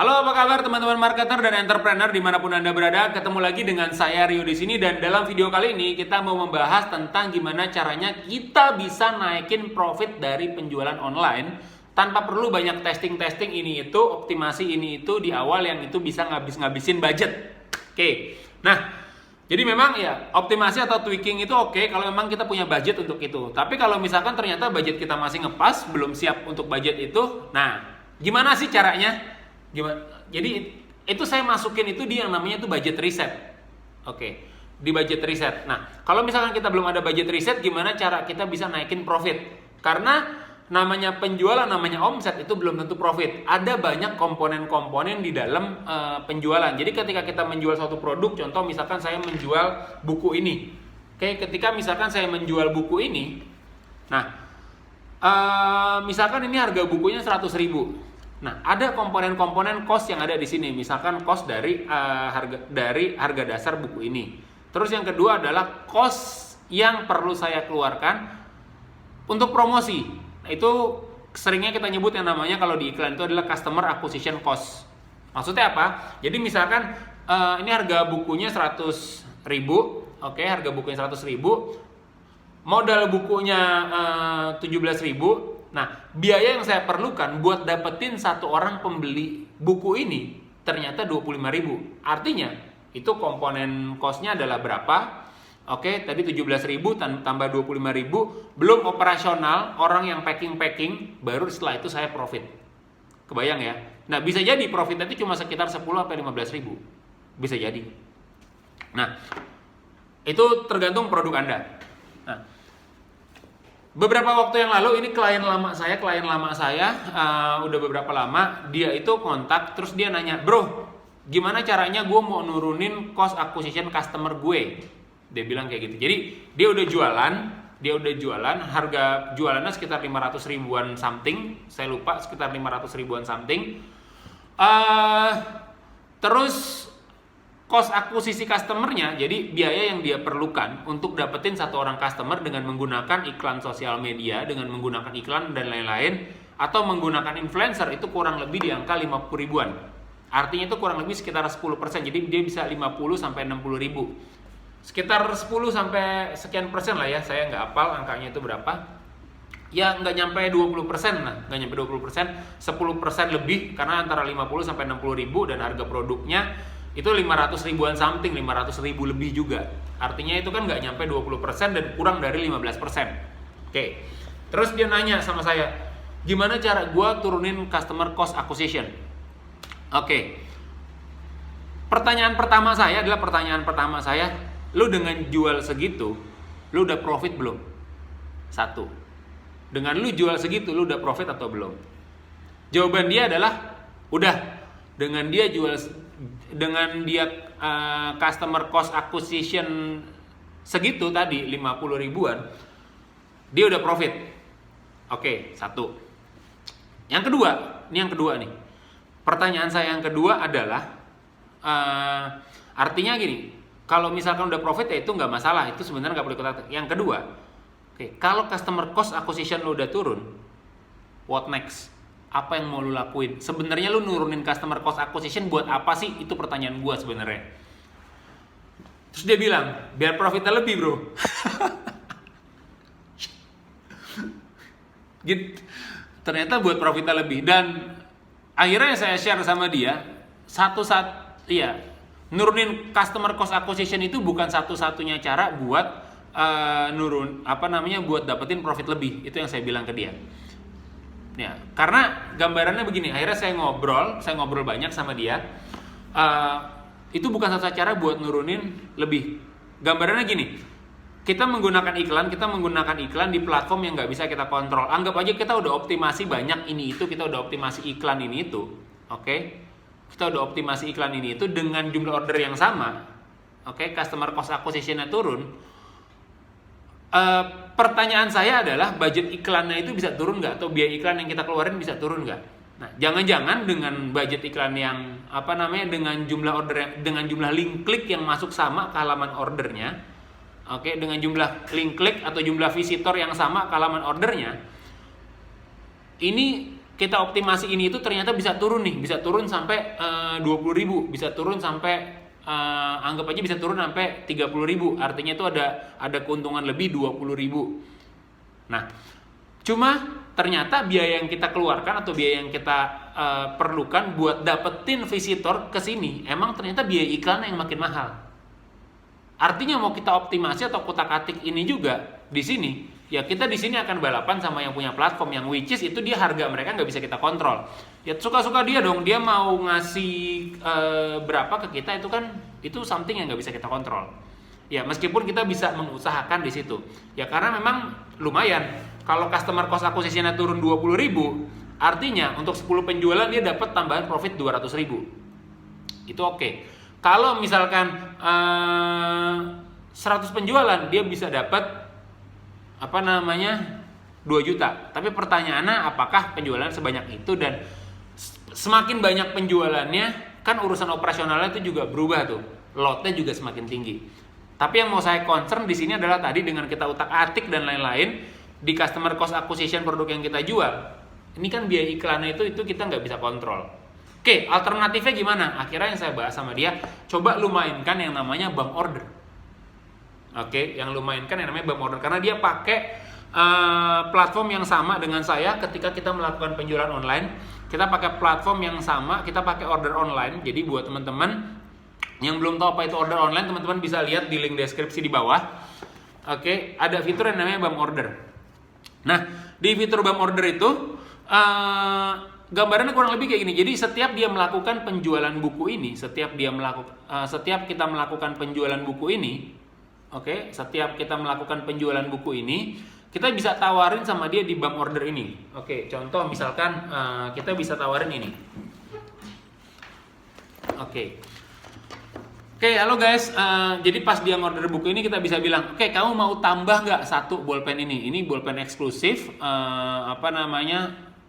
Halo, apa kabar teman-teman marketer dan entrepreneur dimanapun Anda berada? Ketemu lagi dengan saya Rio di sini, dan dalam video kali ini kita mau membahas tentang gimana caranya kita bisa naikin profit dari penjualan online tanpa perlu banyak testing ini itu, optimasi ini itu di awal yang itu bisa ngabisin budget. Oke. Nah, jadi memang ya optimasi atau tweaking itu oke kalau memang kita punya budget untuk itu. Tapi kalau misalkan ternyata budget kita masih ngepas, belum siap untuk budget itu, nah gimana sih caranya? Gimana? Jadi itu saya masukin itu di yang namanya itu budget reset. Oke, di budget reset. Nah, kalau misalkan kita belum ada budget reset, gimana cara kita bisa naikin profit? Karena namanya penjualan, namanya omset itu belum tentu profit. Ada banyak komponen-komponen di dalam penjualan. Jadi ketika kita menjual suatu produk, contoh misalkan saya menjual buku ini. Oke, ketika misalkan saya menjual buku ini, nah misalkan ini harga bukunya 100.000. Nah, ada komponen-komponen cost yang ada di sini. Misalkan cost dari harga dasar buku ini. Terus yang kedua adalah cost yang perlu saya keluarkan untuk promosi. Nah, itu seringnya kita nyebut yang namanya kalau di iklan itu adalah customer acquisition cost. Maksudnya apa? Jadi misalkan ini harga bukunya 100.000. Oke, harga bukunya 100.000. Modal bukunya 17.000. Nah, biaya yang saya perlukan buat dapetin satu orang pembeli buku ini ternyata 25.000. Artinya, itu komponen cost-nya adalah berapa? Oke, tadi 17.000 tambah 25.000, belum operasional, orang yang packing, baru setelah itu saya profit. Kebayang ya? Nah, bisa jadi profit nanti cuma sekitar 10-15.000. Bisa jadi. Nah, itu tergantung produk Anda. Nah, beberapa waktu yang lalu ini klien lama saya udah beberapa lama, dia itu kontak, terus dia nanya, bro, gimana caranya gue mau nurunin cost acquisition customer gue? Dia bilang kayak gitu. Jadi dia udah jualan, harga jualannya sekitar 500 ribuan something, saya lupa, sekitar 500 ribuan something. Terus cost akuisisi customernya, jadi biaya yang dia perlukan untuk dapetin satu orang customer dengan menggunakan iklan sosial media, dengan menggunakan iklan dan lain-lain, atau menggunakan influencer, itu kurang lebih di angka 50 ribuan. Artinya itu kurang lebih sekitar 10%, jadi dia bisa 50-60 ribu. Sekitar 10 sampai sekian persen lah ya, saya nggak hafal angkanya itu berapa. Ya nggak nyampe 20% lah, nggak nyampe 20%, 10% lebih, karena antara 50 sampai 60 ribu dan harga produknya itu 500 ribuan something, 500 ribu lebih juga. Artinya itu kan nggak nyampe 20% dan kurang dari 15%. Oke. Terus dia nanya sama saya, gimana cara gue turunin customer cost acquisition? Oke. Pertanyaan pertama saya, lu dengan jual segitu, lu udah profit belum? Satu. Dengan lu jual segitu, lu udah profit atau belum? Jawaban dia adalah, udah. Dengan dia customer cost acquisition segitu tadi 50 ribuan, dia udah profit. Oke, satu. Yang kedua nih. Pertanyaan saya yang kedua adalah artinya gini, kalau misalkan udah profit ya itu nggak masalah, itu sebenarnya nggak perlu ikut. Yang kedua, oke, kalau customer cost acquisition lo udah turun, what next? Apa yang mau lu lakuin? Sebenarnya lu nurunin customer cost acquisition buat apa sih? Itu pertanyaan gua sebenarnya. Terus dia bilang, biar profitnya lebih, bro. Gitu. Ternyata buat profitnya lebih. Dan akhirnya saya share sama dia, nurunin customer cost acquisition itu bukan satu-satunya cara buat buat dapetin profit lebih. Itu yang saya bilang ke dia. Ya, karena gambarannya begini, akhirnya saya ngobrol banyak sama dia. Itu bukan satu cara buat nurunin lebih. Gambarannya gini, kita menggunakan iklan di platform yang nggak bisa kita kontrol. Anggap aja kita udah optimasi banyak ini itu, kita udah optimasi iklan ini itu, oke? Kita udah optimasi iklan ini itu dengan jumlah order yang sama, oke? Customer cost acquisition-nya turun. Pertanyaan saya adalah budget iklannya itu bisa turun nggak, atau biaya iklan yang kita keluarin bisa turun nggak? Nah, jangan-jangan dengan budget iklan yang dengan jumlah order, dengan jumlah link klik yang masuk sama ke halaman ordernya, oke, dengan jumlah link klik atau jumlah visitor yang sama ke halaman ordernya, ini kita optimasi ini itu ternyata bisa turun nih, bisa turun sampai 20.000, bisa turun sampai anggap aja bisa turun sampai 30.000. Artinya itu ada keuntungan lebih 20.000. Nah, cuma ternyata biaya yang kita keluarkan atau biaya yang kita perlukan buat dapetin visitor ke sini emang ternyata biaya iklan yang makin mahal. Artinya mau kita optimasi atau kutak-atik ini juga di sini, ya kita di sini akan balapan sama yang punya platform yang which is itu dia harga mereka nggak bisa kita kontrol. Ya suka-suka dia dong, dia mau ngasih berapa ke kita itu something yang nggak bisa kita kontrol. Ya meskipun kita bisa mengusahakan di situ. Ya karena memang lumayan. Kalau customer cost acquisition-nya turun 20.000, artinya untuk 10 penjualan dia dapat tambahan profit 200.000. Itu oke. Kalau misalkan 100 penjualan dia bisa dapat 2 juta. Tapi pertanyaannya apakah penjualan sebanyak itu, dan semakin banyak penjualannya kan urusan operasionalnya itu juga berubah tuh. Lotnya juga semakin tinggi. Tapi yang mau saya concern di sini adalah tadi dengan kita utak-atik dan lain-lain di customer cost acquisition produk yang kita jual. Ini kan biaya iklannya itu kita nggak bisa kontrol. Oke, alternatifnya gimana? Akhirnya yang saya bahas sama dia, coba lu mainkan yang namanya bump order. Oke, yang lu mainkan yang namanya bump order karena dia pakai platform yang sama dengan saya ketika kita melakukan penjualan online. Kita pakai platform yang sama, kita pakai order online. Jadi buat teman-teman yang belum tahu apa itu order online, teman-teman bisa lihat di link deskripsi di bawah. Oke, ada fitur yang namanya bump order. Nah, di fitur bump order itu gambarannya kurang lebih kayak gini. Jadi setiap dia melakukan penjualan buku ini, setiap kita melakukan penjualan buku ini, setiap kita melakukan penjualan buku ini, kita bisa tawarin sama dia di bump order ini. Oke, contoh misalkan kita bisa tawarin ini. Oke, halo guys. Jadi pas dia order buku ini kita bisa bilang, oke, kamu mau tambah nggak 1 bolpen ini? Ini bolpen eksklusif.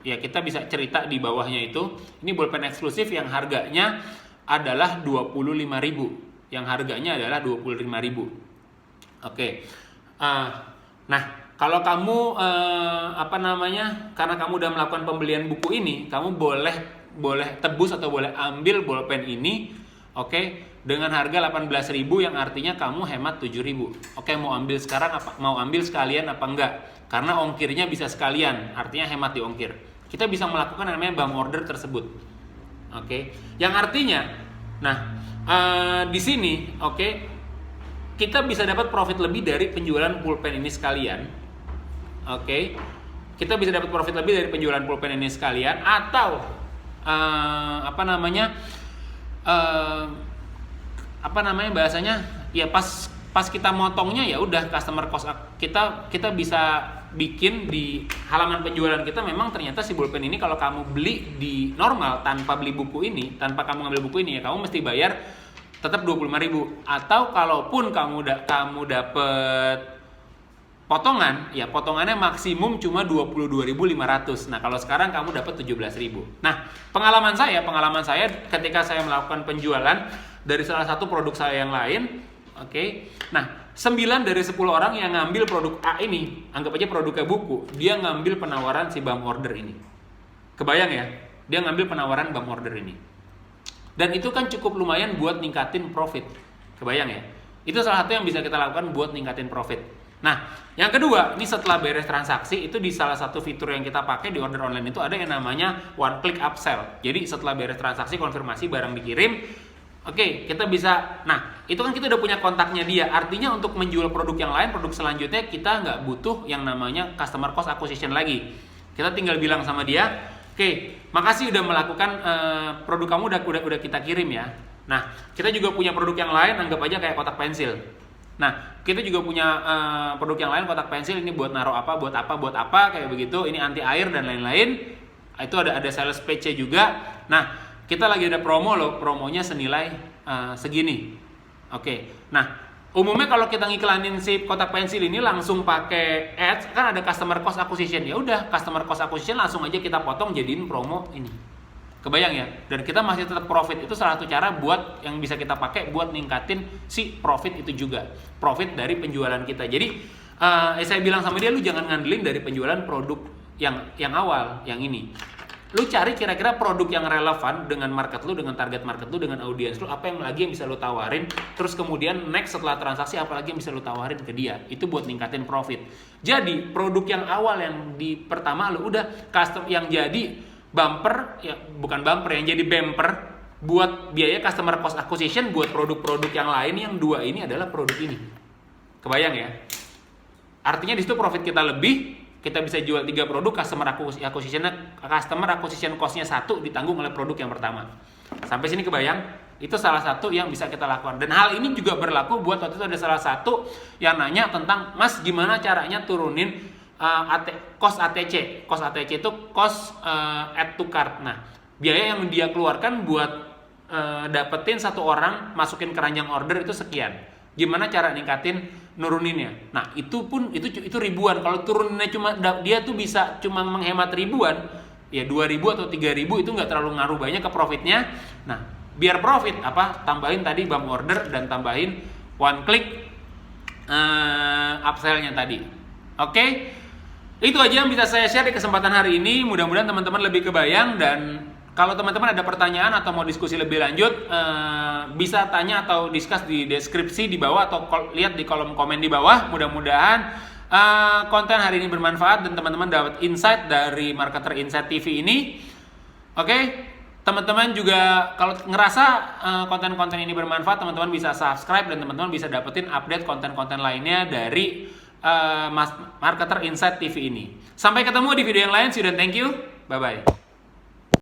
Ya kita bisa cerita di bawahnya itu. Ini bolpen eksklusif yang harganya adalah 25.000. Yang harganya adalah 25.000. Oke. Nah, kalau kamu karena kamu udah melakukan pembelian buku ini, kamu boleh tebus atau boleh ambil bolpen ini, dengan harga 18.000 yang artinya kamu hemat 7.000. Mau ambil sekarang mau ambil sekalian apa enggak? Karena ongkirnya bisa sekalian, artinya hemat di ongkir. Kita bisa melakukan yang namanya bump order tersebut. Yang artinya, di sini, kita bisa dapat profit lebih dari penjualan pulpen ini sekalian. Kita bisa dapat profit lebih dari penjualan pulpen ini sekalian, atau bahasanya ya pas kita motongnya ya udah customer cost kita bisa bikin di halaman penjualan kita. Memang ternyata si bolpen ini kalau kamu beli di normal tanpa beli buku ini, tanpa kamu ngambil buku ini, ya kamu mesti bayar tetap 25.000. Atau kalaupun kamu dapet potongan, ya potongannya maksimum cuma 22.500. Nah, kalau sekarang kamu dapat 17.000. Nah, pengalaman saya ketika saya melakukan penjualan dari salah satu produk saya yang lain, nah 9 dari 10 orang yang ngambil produk A ini, anggap aja produknya buku, dia ngambil penawaran si bump order ini. Kebayang ya, dia ngambil penawaran bump order ini. Dan itu kan cukup lumayan buat ningkatin profit. Kebayang ya? Itu salah satu yang bisa kita lakukan buat ningkatin profit. Nah, yang kedua, ini setelah beres transaksi, itu di salah satu fitur yang kita pakai di order online itu ada yang namanya one click upsell. Jadi setelah beres transaksi, konfirmasi barang dikirim, kita bisa, itu kan kita udah punya kontaknya dia. Artinya untuk menjual produk yang lain, produk selanjutnya kita nggak butuh yang namanya customer cost acquisition lagi. Kita tinggal bilang sama dia, makasih udah melakukan produk kamu udah kita kirim ya. Nah, kita juga punya produk yang lain, anggap aja kayak kotak pensil. Nah, kita juga punya produk yang lain, kotak pensil ini buat naruh apa, buat apa kayak begitu. Ini anti air dan lain-lain. Itu ada sales page juga. Nah, kita lagi ada promo loh, promonya senilai segini. Nah, umumnya kalau kita ngiklanin si kotak pensil ini langsung pakai ads, kan ada customer cost acquisition. Ya udah, customer cost acquisition langsung aja kita potong jadiin promo ini. Kebayang ya? Dan kita masih tetap profit. Itu salah satu cara buat yang bisa kita pakai buat ningkatin si profit itu juga. Profit dari penjualan kita. Jadi saya bilang sama dia, lu jangan ngandelin dari penjualan produk yang awal, yang ini. lu cari kira-kira produk yang relevan dengan market lu, dengan target market lu, dengan audiens lu, apa yang lagi yang bisa lu tawarin, terus kemudian next setelah transaksi apa lagi yang bisa lu tawarin ke dia, itu buat ningkatin profit. Jadi produk yang awal yang di pertama lu udah custom yang jadi bumper, ya bukan bumper, yang jadi bumper buat biaya customer cost acquisition buat produk-produk yang lain, yang dua ini adalah produk ini. Kebayang ya? Artinya di situ profit kita lebih, kita bisa jual 3 produk, customer acquisition cost-nya 1 ditanggung oleh produk yang pertama. Sampai sini kebayang? Itu salah satu yang bisa kita lakukan. Dan hal ini juga berlaku buat waktu itu ada salah satu yang nanya tentang, Mas gimana caranya turunin cost ATC. Cost ATC itu cost add to cart. Nah, biaya yang dia keluarkan buat dapetin satu orang masukin keranjang order itu sekian. Gimana cara ningkatin nuruninnya? Nah, itu ribuan. Kalau turuninnya cuma dia tuh bisa cuma menghemat ribuan, ya 2.000 atau 3.000 itu nggak terlalu ngaruh banyak ke profitnya. Nah, biar profit tambahin tadi bump order dan tambahin one click upsell-nya tadi. Oke? Itu aja yang bisa saya share di kesempatan hari ini. Mudah-mudahan teman-teman lebih kebayang, dan kalau teman-teman ada pertanyaan atau mau diskusi lebih lanjut, bisa tanya atau discuss di deskripsi di bawah atau lihat di kolom komen di bawah. Mudah-mudahan konten hari ini bermanfaat dan teman-teman dapat insight dari Marketer Insight TV ini. Oke, teman-teman juga kalau ngerasa konten-konten ini bermanfaat, teman-teman bisa subscribe dan teman-teman bisa dapetin update konten-konten lainnya dari Marketer Insight TV ini. Sampai ketemu di video yang lain. See you dan thank you. Bye-bye.